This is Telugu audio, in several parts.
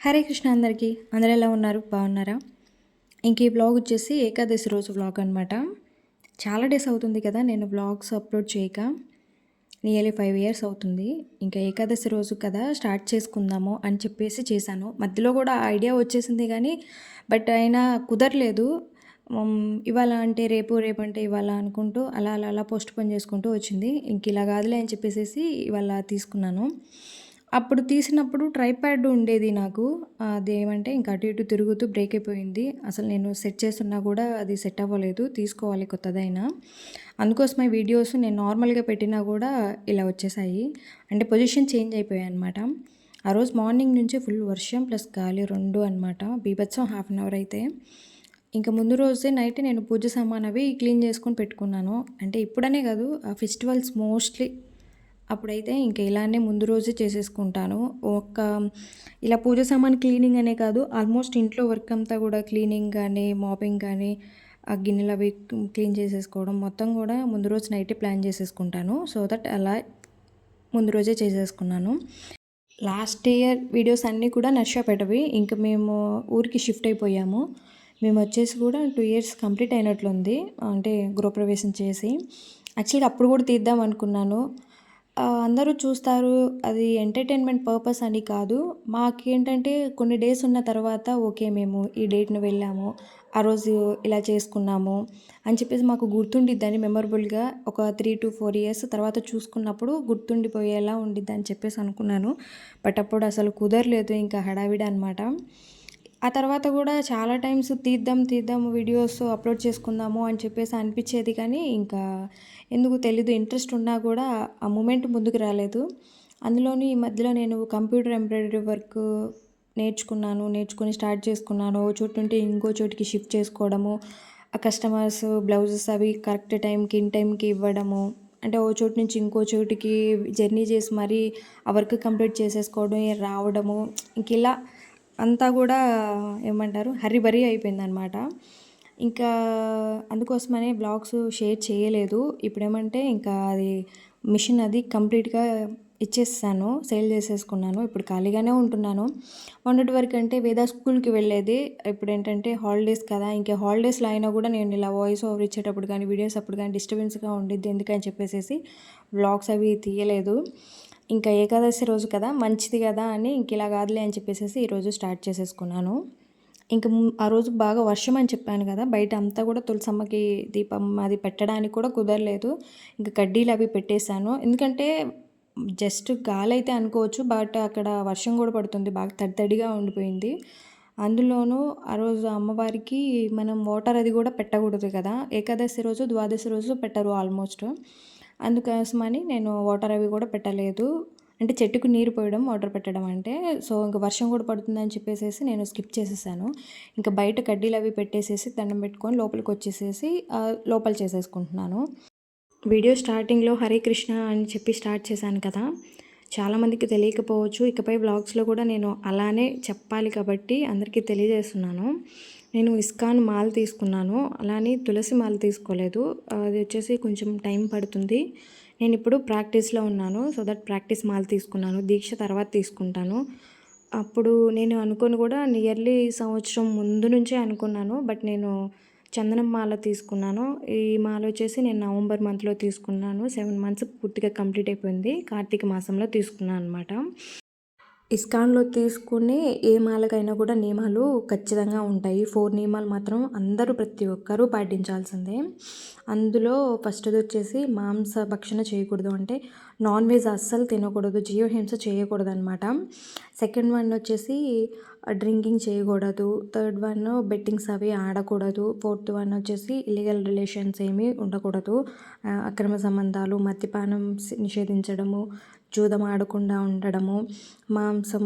హరే కృష్ణ అందరికీ. అందరూ ఎలా ఉన్నారు? బాగున్నారా? ఇంక ఈ వ్లాగ్ వచ్చేసి ఏకాదశి రోజు వ్లాగ్ అనమాట. చాలా డేస్ అవుతుంది కదా నేను వ్లాగ్స్ అప్లోడ్ చేయక. నియర్లీ 5 ఇయర్స్ అవుతుంది. ఇంకా ఏకాదశి రోజు కదా స్టార్ట్ చేసుకుందాము అని చెప్పేసి చేశాను. మధ్యలో కూడా ఐడియా వచ్చేసింది కానీ అయినా కుదరలేదు. ఇవాళ అంటే రేపు, రేపంటే ఇవాళ అనుకుంటూ అలా అలా అలా పోస్ట్‌పోన్ చేసుకుంటూ వచ్చింది. ఇంక ఇలా కాదులే అని చెప్పేసేసి ఇవాళ తీసుకున్నాను. అప్పుడు తీసినప్పుడు ట్రైప్యాడ్ ఉండేది నాకు. అదేమంటే ఇంక అటు ఇటు తిరుగుతూ బ్రేక్ అయిపోయింది. అసలు నేను సెట్ చేసున్నా కూడా అది సెట్ అవ్వలేదు. తీసుకోవాలి కొత్తదైనా. అందుకోసమే వీడియోస్ నేను నార్మల్‌గా పెట్టినా కూడా ఇలా వచ్చేసాయి. అంటే పొజిషన్ చేంజ్ అయిపోయాయన్నమాట. ఆ రోజు మార్నింగ్ నుంచి ఫుల్ వర్షం ప్లస్ గాలి 2 అనమాట. బీభత్సం హాఫ్ అన్ అవర్ అయితే. ఇంక ముందు రోజే నైట్ నేను పూజ సామాను అవి క్లీన్ చేసుకొని పెట్టుకున్నాను. అంటే ఇప్పుడనే కాదు, ఆ ఫెస్టివల్స్ మోస్ట్‌లీ అప్పుడైతే ఇంక ఇలానే ముందు రోజే చేసేసుకుంటాను. ఇలా పూజ సామాను క్లీనింగ్ అనే కాదు, ఆల్మోస్ట్ ఇంట్లో వర్క్ అంతా కూడా క్లీనింగ్ కానీ, మాపింగ్ కానీ, ఆ గిన్నెలు అవి క్లీన్ చేసేసుకోవడం మొత్తం కూడా ముందు రోజు నైటే ప్లాన్ చేసేసుకుంటాను. సో దట్ అలా ముందు రోజే చేసేసుకున్నాను. లాస్ట్ ఇయర్ వీడియోస్ అన్నీ కూడా నర్షాపేటవి. ఇంక మేము ఊరికి షిఫ్ట్ అయిపోయాము. మేము వచ్చేసి కూడా 2 ఇయర్స్ కంప్లీట్ అయినట్లుంది. అంటే గృహప్రవేశం చేసి. యాక్చువల్గా అప్పుడు కూడా తీద్దాం అనుకున్నాను. అందరూ చూస్తారు, అది ఎంటర్టైన్మెంట్ పర్పస్ అని కాదు. మాకేంటంటే కొన్ని డేస్ ఉన్న తర్వాత ఓకే మేము ఈ డేట్‌న వెళ్ళాము, ఆ రోజు ఇలా చేసుకున్నాము అని చెప్పేసి మాకు గుర్తుండిద్దని మెమరబుల్‌గా ఒక 3-4 ఇయర్స్ తర్వాత చూసుకున్నప్పుడు గుర్తుండిపోయేలా ఉండిద్దని చెప్పేసి అనుకున్నాను. అప్పుడు అసలు కుదరలేదు. ఇంకా హడావిడి అనమాట. ఆ తర్వాత కూడా చాలా టైమ్స్ తీద్దాం వీడియోస్ అప్లోడ్ చేసుకుందాము అని చెప్పేసి అనిపించేది కానీ ఇంకా ఎందుకో తెలీదు, ఇంట్రెస్ట్ ఉన్నా కూడా ఆ మూమెంట్ ముందుకు రాలేదు. అందులోని ఈ మధ్యలో నేను కంప్యూటర్ ఎంబ్రాయిడరీ వర్క్ నేర్చుకొని స్టార్ట్ చేసుకున్నాను. ఓ చోటు నుండి ఇంకో చోటికి షిఫ్ట్ చేసుకోవడము, ఆ కస్టమర్స్ బ్లౌజెస్ అవి కరెక్ట్ టైంకి ఇన్ టైంకి ఇవ్వడము, అంటే ఓ చోటు నుంచి ఇంకో చోటికి జర్నీ చేసి మరీ ఆ వర్క్ కంప్లీట్ చేసేసుకోవడం రావడము, ఇంక ఇలా అంతా కూడా ఏమంటారు హర్రీ అయిపోయిందనమాట. ఇంకా అందుకోసమనే బ్లాగ్స్ షేర్ చేయలేదు. ఇప్పుడేమంటే ఇంకా అది మిషన్ అది కంప్లీట్‌గా ఇచ్చేసాను. సేల్ చేసేసుకున్నాను. ఇప్పుడు ఖాళీగానే ఉంటున్నాను. మొన్నటి వరకు అంటే వేద స్కూల్‌కి వెళ్ళేది. ఇప్పుడేంటంటే హాలిడేస్ కదా! ఇంకా హాలిడేస్‌లో అయినా కూడా నేను ఇలా వాయిస్ ఓవర్ ఇచ్చేటప్పుడు కానీ, వీడియోస్ అప్పుడు కానీ డిస్టర్బెన్స్‌గా ఉండిద్ది ఎందుకని చెప్పేసేసి వ్లాగ్స్ అవి తీయలేదు. ఇంకా ఏకాదశి రోజు కదా మంచిది కదా అని ఇంక ఇలా కాదులే అని చెప్పేసేసి ఈరోజు స్టార్ట్ చేసేసుకున్నాను. ఇంక ఆ రోజు బాగా వర్షం అని చెప్పాను కదా, బయట అంతా కూడా తులసమ్మకి దీపం అది పెట్టడానికి కూడా కుదరలేదు. ఇంక కడ్డీలు అవి పెట్టేశాను. ఎందుకంటే జస్ట్ గాలైతే అనుకోవచ్చు, అక్కడ వర్షం కూడా పడుతుంది. బాగా తడిగా ఉండిపోయింది. అందులోనూ ఆ రోజు అమ్మవారికి మనం వాటర్ అది కూడా పెట్టకూడదు కదా. ఏకాదశి రోజు, ద్వాదశి రోజు పెట్టరు ఆల్మోస్ట్. అందుకోసమని నేను వాటర్ అవి కూడా పెట్టలేదు. అంటే చెట్టుకు నీరు పోయడం, వాటర్ పెట్టడం అంటే. సో ఇంక వర్షం కూడా పడుతుందని చెప్పేసేసి నేను స్కిప్ చేసేసాను. ఇంకా బయట కడ్డీలు అవి పెట్టేసేసి దండం పెట్టుకొని లోపలికి వచ్చేసేసి లోపల చేసేసుకుంటున్నాను. వీడియో స్టార్టింగ్లో హరే కృష్ణ అని చెప్పి స్టార్ట్ చేశాను కదా, చాలామందికి తెలియకపోవచ్చు. ఇకపై వ్లాగ్స్లో కూడా నేను అలానే చెప్పాలి కాబట్టి అందరికీ తెలియజేస్తున్నాను. నేను ఇస్కాన్ మాల తీసుకున్నాను, అలానే తులసి మాల తీసుకోలేదు. అది వచ్చేసి కొంచెం టైం పడుతుంది. నేను ఇప్పుడు ప్రాక్టీస్లో ఉన్నాను. సో దట్ ప్రాక్టీస్ మాల తీసుకున్నాను. దీక్ష తర్వాత తీసుకుంటాను. అప్పుడు నేను అనుకోని కూడా నియర్లీ సంవత్సరం ముందు నుంచే అనుకున్నాను. నేను చందనం మాల తీసుకున్నాను. ఈ మాల వచ్చేసి నేను నవంబర్ మంత్లో తీసుకున్నాను. 7 మంత్స్ పూర్తిగా కంప్లీట్ అయిపోయింది. కార్తీక మాసంలో తీసుకున్నాను అనమాట. ఇస్కాన్లో తీసుకునే ఏ మాలకైనా కూడా నియమాలు ఖచ్చితంగా ఉంటాయి. 4 నియమాలు మాత్రం అందరూ ప్రతి ఒక్కరూ పాటించాల్సిందే. అందులో ఫస్ట్‌ది వచ్చేసి మాంస భక్షణ చేయకూడదు. అంటే నాన్ వెజ్ అస్సలు తినకూడదు. జీవహింస చేయకూడదనమాట. సెకండ్ వన్ వచ్చేసి డ్రింకింగ్ చేయకూడదు. థర్డ్ వన్ బెట్టింగ్స్ అవి ఆడకూడదు. ఫోర్త్ వన్ వచ్చేసి ఇల్లీగల్ రిలేషన్స్ ఏమీ ఉండకూడదు. అక్రమ సంబంధాలు, మద్యపానం నిషేధించడము, జూదం ఆడకుండా ఉండడము, మాంసం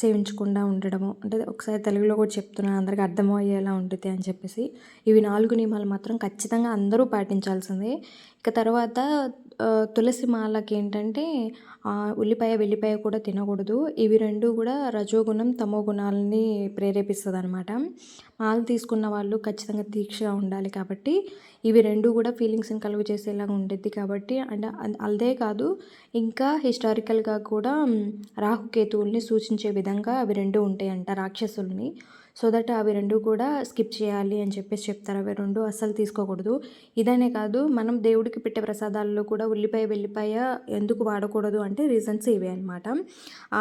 సేవించకుండా ఉండడము. అంటే ఒకసారి తెలుగులో కూడా చెప్తున్నాను, అందరికీ అర్థమయ్యేలా ఉంటుంది అని చెప్పేసి. ఇవి 4 నియమాలు మాత్రం ఖచ్చితంగా అందరూ పాటించాల్సిందే. ఇక తర్వాత తులసి మాలకేంటంటే ఉల్లిపాయ, వెల్లిపాయ కూడా తినకూడదు. ఇవి 2 కూడా రజోగుణం, తమో గుణాలని ప్రేరేపిస్తదనమాట. మాల తీసుకున్న వాళ్ళు ఖచ్చితంగా దీక్షగా ఉండాలి కాబట్టి, ఇవి 2 కూడా ఫీలింగ్స్‌ని కలుగజేసేలాగా ఉండిద్ది కాబట్టి అదే కాదు, ఇంకా హిస్టారికల్‌గా కూడా రాహుకేతువుల్ని సూచించే విధంగా అవి 2 ఉంటాయంట రాక్షసుల్ని. సో దట్ అవి 2 కూడా స్కిప్ చేయాలి అని చెప్పేసి చెప్తారు. అవి 2 అస్సలు తీసుకోకూడదు. ఇదనే కాదు, మనం దేవుడికి పెట్టే ప్రసాదాల్లో కూడా ఉల్లిపాయ, వెల్లిపాయ ఎందుకు వాడకూడదు అంటే రీజన్స్ ఇవే అనమాట.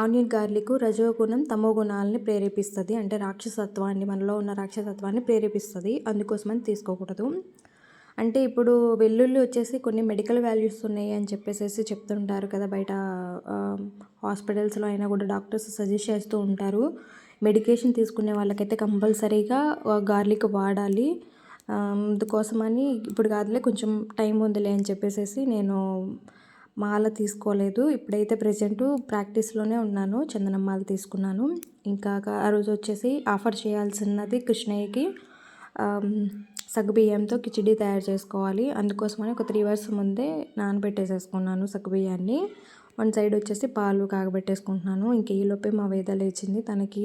ఆనియన్ గార్లిక్ రజోగుణం, తమో గుణాలని ప్రేరేపిస్తది. అంటే రాక్షసత్వాన్ని, మనలో ఉన్న రాక్షసత్వాన్ని ప్రేరేపిస్తది. అందుకోసమని తీసుకోకూడదు. అంటే ఇప్పుడు వెల్లుల్లి వచ్చేసి కొన్ని మెడికల్ వాల్యూస్ ఉన్నాయి అని చెప్పేసేసి చెప్తుంటారు కదా బయట. హాస్పిటల్స్‌లో అయినా కూడా డాక్టర్స్ సజెస్ట్ చేస్తూ ఉంటారు. మెడికేషన్ తీసుకునే వాళ్ళకైతే కంపల్సరీగా గార్లిక్ వాడాలి. అందుకోసమని ఇప్పుడు కాదులే, కొంచెం టైం ఉందిలే అని చెప్పేసేసి నేను మాల తీసుకోలేదు. ఇప్పుడైతే ప్రెజెంటు ప్రాక్టీస్‌లోనే ఉన్నాను. చందనం మాల తీసుకున్నాను. ఇంకా ఆ రోజు వచ్చేసి ఆఫర్ చేయాల్సినది కృష్ణయ్యకి సగ్గుబియ్యంతో కిచిడి తయారు చేసుకోవాలి. అందుకోసమని ఒక 3 అవర్స్ ముందే నానబెట్టేసేసుకున్నాను సగ్గుబియ్యాన్ని. వన్ సైడ్ వచ్చేసి పాలు కాగబెట్టేసుకుంటున్నాను. ఇంక ఈలోపే మా వేద లేచింది. తనకి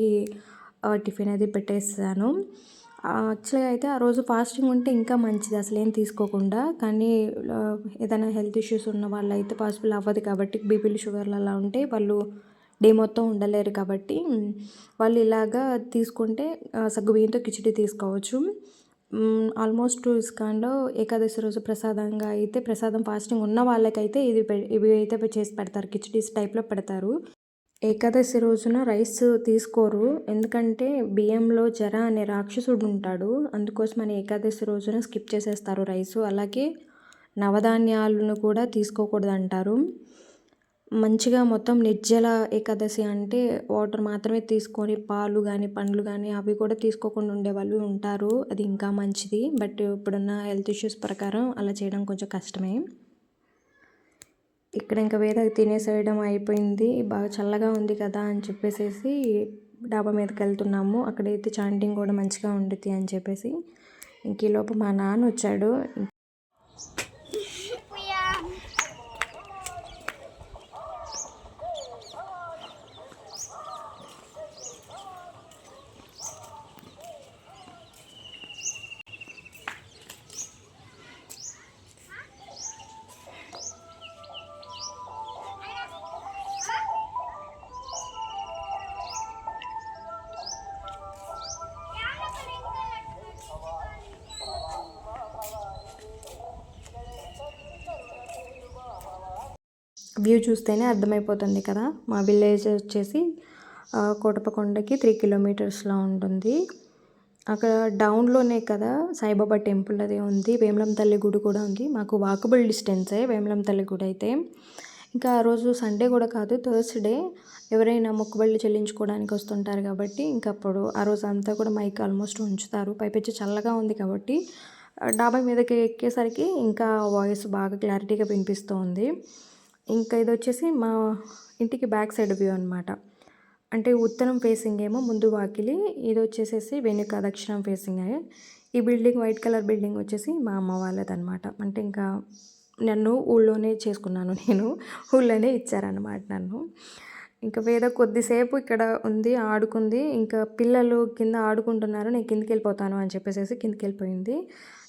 టిఫిన్ అది పెట్టేసాను. యాక్చువల్‌గా అయితే ఆ రోజు ఫాస్టింగ్ ఉంటే ఇంకా మంచిది అసలేం తీసుకోకుండా. కానీ ఏదైనా హెల్త్ ఇష్యూస్ ఉన్న వాళ్ళైతే పాసిబుల్ అవ్వదు కాబట్టి, బీపీలు, షుగర్లు అలా ఉంటే వాళ్ళు డే మొత్తం ఉండలేరు కాబట్టి, వాళ్ళు ఇలాగా తీసుకుంటే సగ్గుబియ్యంతో కిచిడి తీసుకోవచ్చు. ఆల్మోస్ట్ ఇస్కాన్‌లో ఏకాదశి రోజు ప్రసాదంగా అయితే, ప్రసాదం ఫాస్టింగ్ ఉన్న వాళ్ళకైతే ఇవి అయితే చేసి పెడతారు. కిచిడీస్ టైప్‌లో పెడతారు. ఏకాదశి రోజున రైస్ తీసుకోరు. ఎందుకంటే బియ్యంలో జర అనే రాక్షసుడు ఉంటాడు. అందుకోసమని ఏకాదశి రోజున స్కిప్ చేసేస్తారు రైసు. అలాగే నవధాన్యాలను కూడా తీసుకోకూడదంటారు. మంచిగా మొత్తం నిర్జల ఏకాదశి అంటే వాటర్ మాత్రమే తీసుకొని పాలు కానీ, పండ్లు కానీ అవి కూడా తీసుకోకుండా ఉండేవాళ్ళు ఉంటారు. అది ఇంకా మంచిది. బట్ ఇప్పుడున్న హెల్త్ ఇష్యూస్ ప్రకారం అలా చేయడం కొంచెం కష్టమే. ఇక్కడ ఇంకా వేద తినేసేయడం అయిపోయింది. బాగా చల్లగా ఉంది కదా అని చెప్పేసేసి డాబా మీదకి వెళ్తున్నాము. అక్కడైతే చాంటింగ్ కూడా మంచిగా ఉండిద్ది అని చెప్పేసి. ఇంక ఈలోపు మా నాన్న వచ్చాడు. వ్యూ చూస్తేనే అర్థమైపోతుంది కదా. మా విలేజ్ వచ్చేసి కోటపకొండకి 3 కిలోమీటర్స్లో ఉంటుంది. అక్కడ డౌన్లోనే కదా సాయిబాబా టెంపుల్ అది ఉంది. వేములం తల్లి గుడి కూడా ఉంది. మాకు వాకబుల్ డిస్టెన్సే వేములం తల్లి గుడి అయితే. ఇంకా ఆ రోజు సండే కూడా కాదు, థర్స్డే. ఎవరైనా మొక్కుబళ్ళు చెల్లించుకోవడానికి వస్తుంటారు కాబట్టి ఇంకా అప్పుడు ఆ రోజు అంతా కూడా మైక్ ఆల్మోస్ట్ ఉంచుతారు. పైపెచ్చి చల్లగా ఉంది కాబట్టి డాబా మీదకి ఎక్కేసరికి ఇంకా వాయిస్ బాగా క్లారిటీగా వినిపిస్తూ ఉంది. ఇంకా ఇది వచ్చేసి మా ఇంటికి బ్యాక్ సైడ్ వ్యూ అనమాట. అంటే ఉత్తరం ఫేసింగ్ ఏమో ముందు వాకిలి, ఇది వచ్చేసేసి వెనుక దక్షిణం ఫేసింగ్. ఈ బిల్డింగ్ వైట్ కలర్ బిల్డింగ్ వచ్చేసి మా అమ్మ వాళ్ళదనమాట. అంటే ఇంకా నన్ను ఊళ్ళోనే చేసుకున్నాను, నేను ఊళ్ళోనే ఇచ్చారనమాట నన్ను. ఇంకా వేద కొద్దిసేపు ఇక్కడ ఉంది, ఆడుకుంది. ఇంకా పిల్లలు కింద ఆడుకుంటున్నారు, నేను కిందకి వెళ్ళిపోతాను అని చెప్పేసి కిందకి వెళ్ళిపోయింది.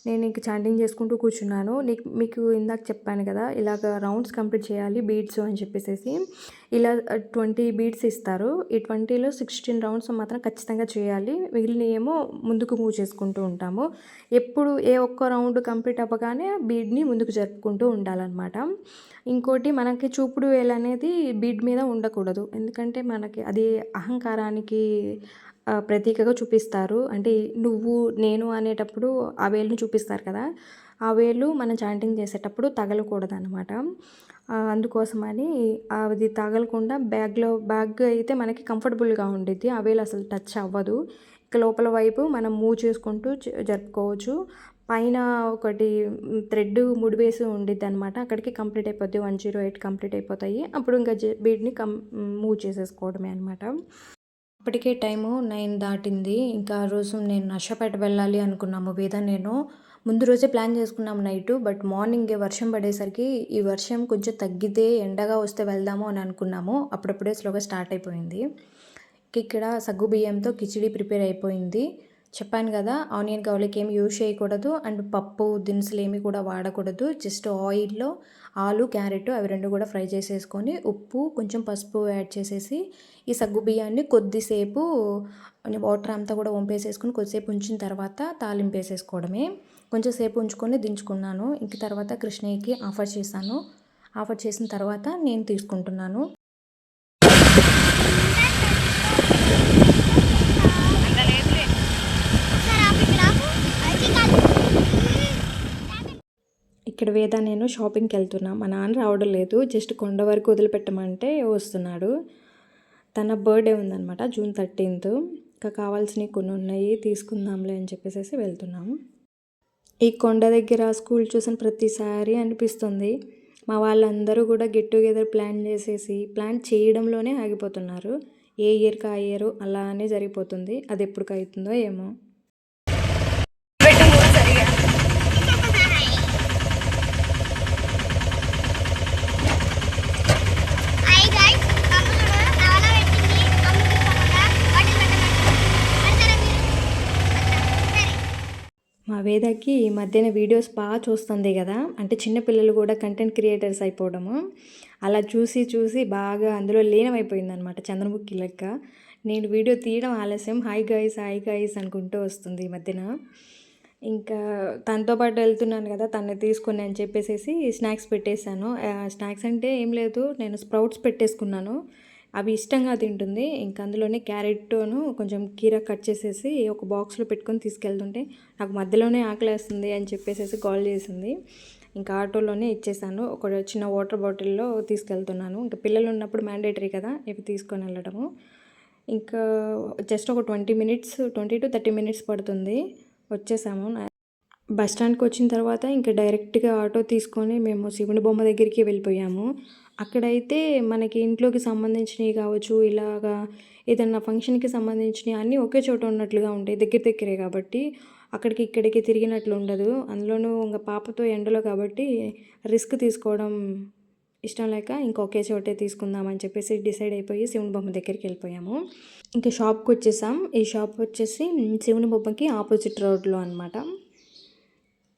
నేను ఇంక చాంటింగ్ చేసుకుంటూ కూర్చున్నాను. మీకు ఇందాక చెప్పాను కదా, ఇలాగ రౌండ్స్ కంప్లీట్ చేయాలి బీడ్స్ అని చెప్పేసి. ఇలా 20 బీడ్స్ ఇస్తారు. ఈ 20లో 16 రౌండ్స్ మాత్రం ఖచ్చితంగా చేయాలి. మిగిలిన ఏమో ముందుకు మూవ్ చేసుకుంటూ ఉంటాము. ఎప్పుడు ఏ ఒక్క రౌండ్ కంప్లీట్ అవ్వగానే బీడ్ని ముందుకు జరుపుకుంటూ ఉండాలన్నమాట. ఇంకోటి, మనకి చూపుడు వేలు అనేది బీడ్ మీద ఉండకూడదు. ఎందుకంటే మనకి అది అహంకారానికి ప్రతీకగా చూపిస్తారు. అంటే నువ్వు, నేను అనేటప్పుడు ఆ వేలుని చూపిస్తారు కదా, ఆ వేలు మనం చాంటింగ్ చేసేటప్పుడు తగలకూడదనమాట. అందుకోసమని అది తగలకుండా బ్యాగ్ అయితే మనకి కంఫర్టబుల్గా ఉండిద్ది. ఆ వేలు అసలు టచ్ అవ్వదు. ఇక లోపల వైపు మనం మూవ్ చేసుకుంటూ జరుపుకోవచ్చు. పైన ఒకటి థ్రెడ్ ముడివేసి ఉండిద్ది అనమాట. అక్కడికి కంప్లీట్ అయిపోద్ది. 108 కంప్లీట్ అయిపోతాయి. అప్పుడు ఇంకా బీడ్ని మూవ్ చేసేసుకోవడమే అనమాట. అప్పటికే టైము 9 దాటింది. ఇంకా ఆ రోజు నేను నర్సాపేట వెళ్ళాలి అనుకున్నాము వేద నేను. ముందు రోజే ప్లాన్ చేసుకున్నాం నైటు. బట్ మార్నింగే వర్షం పడేసరికి ఈ వర్షం కొంచెం తగ్గితే ఎండగా వస్తే వెళ్దాము అని అనుకున్నాము. అప్పుడప్పుడే స్లోగా స్టార్ట్ అయిపోయింది. ఇక్కడ సగ్గు బియ్యంతో కిచిడి ప్రిపేర్ అయిపోయింది. చెప్పాను కదా, ఆనియన్ గార్లిక్ ఏమి యూజ్ చేయకూడదు అండ్ పప్పు దినుసులు ఏమి కూడా వాడకూడదు. జస్ట్ ఆయిల్లో ఆలు, క్యారెట్ అవి 2 కూడా ఫ్రై చేసేసుకొని ఉప్పు, కొంచెం పసుపు యాడ్ చేసేసి ఈ సగ్గు బియ్యాన్ని కొద్దిసేపు వాటర్ అంతా కూడా వంపేసేసుకొని కొద్దిసేపు ఉంచిన తర్వాత తాలింపు వేసేసుకోవడమే. కొంచెం సేపు ఉంచుకొని దించుకున్నాను. ఇంక తర్వాత కృష్ణయ్యకి ఆఫర్ చేశాను. ఆఫర్ చేసిన తర్వాత నేను తీసుకుంటున్నాను. ఇక్కడ వేద నేను షాపింగ్కి వెళ్తున్నా. మా నాన్న రావడం లేదు. జస్ట్ కొండ వరకు వదిలిపెట్టమంటే వస్తున్నాడు. తన బర్త్డే ఉందన్నమాట, జూన్ 13th. ఇంకా కావాల్సినవి కొన్ని ఉన్నాయి, తీసుకుందాంలే అని చెప్పేసి వెళ్తున్నాము. ఈ కొండ దగ్గర స్కూల్ చూసిన ప్రతిసారి అనిపిస్తుంది. మా వాళ్ళందరూ కూడా గెట్ టుగెదర్ ప్లాన్ చేసేసి ప్లాన్ చేయడంలోనే ఆగిపోతున్నారు. ఏ ఇయర్కి ఆ ఇయర్ అలానే జరిగిపోతుంది. అది ఎప్పటికి అవుతుందో ఏమో. మా వేదకి ఈ మధ్యన వీడియోస్ బాగా చూస్తుంది కదా, అంటే చిన్నపిల్లలు కూడా కంటెంట్ క్రియేటర్స్ అయిపోవడము. అలా చూసి చూసి బాగా అందులో లీనమైపోయిందనమాట, చంద్రముఖి లెక్క. నేను వీడియో తీయడం ఆలస్యం, హాయ్ గైస్ అనుకుంటూ వస్తుంది ఈ మధ్యన. ఇంకా తనతో పాటు వెళ్తున్నాను కదా, తనని తీసుకొని అని చెప్పేసి స్నాక్స్ పెట్టేశాను. స్నాక్స్ అంటే ఏం లేదు, నేను స్ప్రౌట్స్ పెట్టేసుకున్నాను. అవి ఇష్టంగా తింటుంది. ఇంకా అందులోనే క్యారెట్ను కొంచెం కీర కట్ చేసేసి ఒక బాక్స్లో పెట్టుకొని తీసుకెళ్తుంటే నాకు మధ్యలోనే ఆకలేస్తుంది అని చెప్పేసి కాల్ చేసింది. ఇంకా ఆటోలోనే ఇచ్చేసాను. ఒక చిన్న వాటర్ బాటిల్లో తీసుకెళ్తున్నాను. ఇంకా పిల్లలు ఉన్నప్పుడు మ్యాండేటరీ కదా ఇవి తీసుకొని వెళ్ళడము. ఇంకా జస్ట్ ఒక 20 to 30 మినిట్స్ పడుతుంది. వచ్చేసాము. బస్ స్టాండ్కి వచ్చిన తర్వాత ఇంకా డైరెక్ట్గా ఆటో తీసుకొని మేము శివుని బొమ్మ దగ్గరికి వెళ్ళిపోయాము. అక్కడైతే మనకి ఇంట్లోకి సంబంధించినవి కావచ్చు, ఇలాగా ఏదన్నా ఫంక్షన్కి సంబంధించినవి అన్నీ ఒకే చోట ఉన్నట్లుగా ఉంటాయి. దగ్గరే కాబట్టి అక్కడికి ఇక్కడికి తిరిగినట్లు ఉండదు. అందులోనూ ఇంకా పాపతో ఎండలో కాబట్టి రిస్క్ తీసుకోవడం ఇష్టం లేక ఇంకొకే చోటే తీసుకుందామని చెప్పేసి డిసైడ్ అయిపోయి శివుని బొమ్మ దగ్గరికి వెళ్ళిపోయాము. ఇంకా షాప్కి వచ్చేసాం. ఈ షాప్ వచ్చేసి శివుని బొమ్మకి ఆపోజిట్ రోడ్లో అనమాట.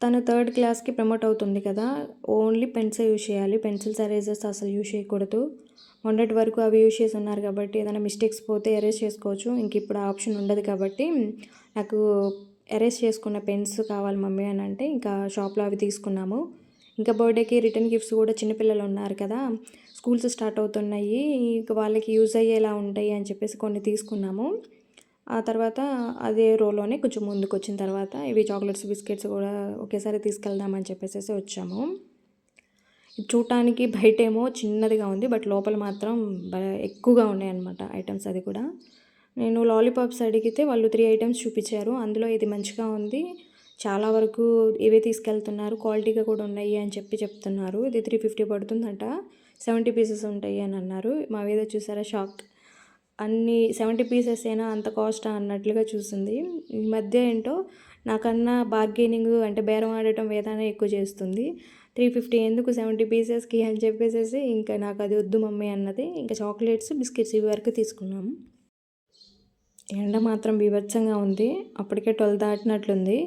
తను 3rd క్లాస్కి ప్రమోట్ అవుతుంది కదా, ఓన్లీ పెన్సే యూజ్ చేయాలి. పెన్సిల్స్, ఎరేజర్స్ అసలు యూజ్ చేయకూడదు. మొన్నటి వరకు అవి యూజ్ చేసి ఉన్నారు కాబట్టి ఏదైనా మిస్టేక్స్ పోతే ఎరేజ్ చేసుకోవచ్చు. ఇంక ఇప్పుడు ఆ ఆప్షన్ ఉండదు కాబట్టి నాకు ఎరేజ్ చేసుకున్న పెన్స్ కావాలి మమ్మీ అని అంటే ఇంకా షాప్లో అవి తీసుకున్నాము. ఇంకా బర్త్డేకి రిటర్న్ గిఫ్ట్స్ కూడా చిన్నపిల్లలు ఉన్నారు కదా, స్కూల్స్ స్టార్ట్ అవుతున్నాయి, ఇంకా వాళ్ళకి యూజ్ అయ్యేలా ఉంటాయి అని చెప్పేసి కొన్ని తీసుకున్నాము. ఆ తర్వాత అదే రోలోనే కొంచెం ముందుకు వచ్చిన తర్వాత ఇవి చాక్లెట్స్, బిస్కెట్స్ కూడా ఒకేసారి తీసుకెళ్దామని చెప్పేసి వచ్చాము. చూడటానికి బయటేమో చిన్నదిగా ఉంది, బట్ లోపల మాత్రం ఎక్కువగా ఉన్నాయన్నమాట ఐటమ్స్. అది కూడా నేను లాలీపాప్స్ అడిగితే వాళ్ళు 3 ఐటమ్స్ చూపించారు. అందులో ఇది మంచిగా ఉంది, చాలా వరకు ఇవే తీసుకెళ్తున్నారు, క్వాలిటీగా కూడా ఉన్నాయి అని చెప్తున్నారు. ఇది 350 పడుతుందంట, 70 పీసెస్ ఉంటాయి అని అన్నారు. మా మీద చూసారా షాక్, అన్ని 70 పీసెస్ అయినా అంత కాస్టా అన్నట్లుగా చూసింది. ఈ మధ్య ఏంటో నాకన్నా బార్గెనింగ్ అంటే బేరం ఆడటం వేదానే ఎక్కువ చేస్తుంది. 350 ఎందుకు 70 పీసెస్కి అని చెప్పేసి ఇంకా నాకు అది వద్దు మమ్మీ అన్నది. ఇంకా చాక్లెట్స్, బిస్కెట్స్ ఇవి వరకు తీసుకున్నాము. ఎండ మాత్రం బీభత్సంగా ఉంది. అప్పటికే 12 దాటినట్లుంది.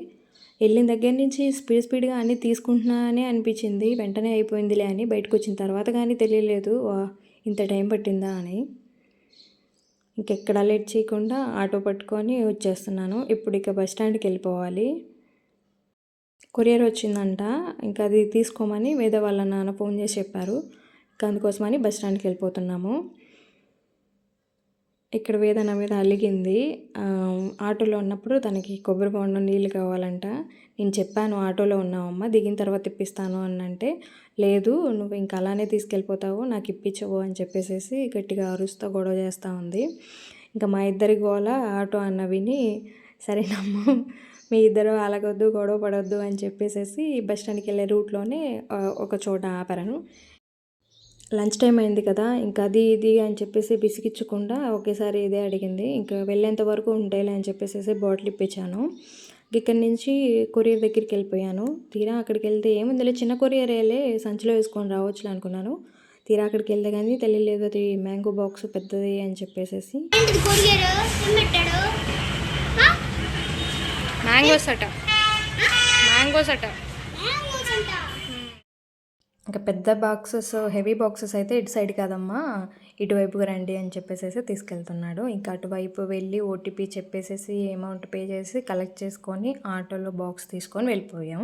వెళ్ళిన దగ్గర నుంచి స్పీడ్గా అన్నీ తీసుకుంటున్నానే అనిపించింది. వెంటనే అయిపోయిందిలే అని బయటకు వచ్చిన తర్వాత కానీ తెలియలేదు ఇంత టైం పట్టిందా అని. ఇంకెక్కడ లేట్ చేయకుండా ఆటో పట్టుకొని వచ్చేస్తున్నాను. ఇప్పుడు ఇక బస్ స్టాండ్కి వెళ్ళిపోవాలి. కొరియర్ వచ్చిందంట, ఇంకా అది తీసుకోమని వేద వాళ్ళ నాన్న ఫోన్ చేసి చెప్పారు. ఇంకా అందుకోసమని బస్ స్టాండ్కి వెళ్ళిపోతున్నాము. ఇక్కడ వేద నా మీద అలిగింది. ఆటోలో ఉన్నప్పుడు తనకి కొబ్బరి బొండం నీళ్ళు కావాలంట. నేను చెప్పాను ఆటోలో ఉన్నావమ్మ, దిగిన తర్వాత ఇప్పిస్తాను అని అంటే, లేదు నువ్వు ఇంకా అలానే తీసుకెళ్ళిపోతావు, నాకు ఇప్పించవు అని చెప్పేసి గట్టిగా అరుస్తూ గొడవ చేస్తూ ఉంది. ఇంకా మా ఇద్దరి గోల ఆటో అన్న విని, సరేనమ్మ మీ ఇద్దరు అలాగొద్దు, గొడవ పడొద్దు అని చెప్పేసి బస్ స్టాండ్కి వెళ్ళే రూట్లోనే ఒక చోట ఆపారను. లంచ్ టైం అయింది కదా, ఇంకా అది ఇది అని చెప్పేసి బిసికిచ్చకుండా ఒకేసారి ఇదే అడిగింది. ఇంకా వెళ్ళేంత వరకు ఉంటాయిలే అని చెప్పేసి బాటిల్ ఇప్పించాను. ఇక్కడి నుంచి కొరియర్ దగ్గరికి వెళ్ళిపోయాను. తీరా అక్కడికి వెళ్తే ఏముందిలే చిన్న కొరియర్ వెళ్ళే సంచిలో వేసుకొని రావచ్చులే అనుకున్నాను. తీరా అక్కడికి వెళ్తే కానీ తెలియలేదు అది మ్యాంగో బాక్స్ పెద్దది అని చెప్పేసేసి. మ్యాంగోస్ అట, మ్యాంగోస్ అట. ఇంకా పెద్ద బాక్సెస్ హెవీ బాక్సెస్ అయితే ఇటు సైడ్ కాదమ్మా ఇటువైపుగా రండి అని చెప్పేసి తీసుకెళ్తున్నాడు. ఇంకా అటువైపు వెళ్ళి ఓటీపీ చెప్పేసేసి అమౌంట్ పే చేసి కలెక్ట్ చేసుకొని ఆటోలో బాక్స్ తీసుకొని వెళ్ళిపోయాం.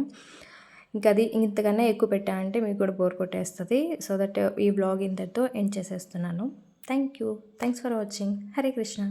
ఇంకా అది ఇంతకన్నా ఎక్కువ పెట్టామంటే మీకు కూడా బోర్ కొట్టేస్తుంది. సో దట్ ఈ వ్లాగ్ ఇంతటితో ఎండ్ చేసేస్తున్నాను. Thank you, thanks for watching. Hare Krishna.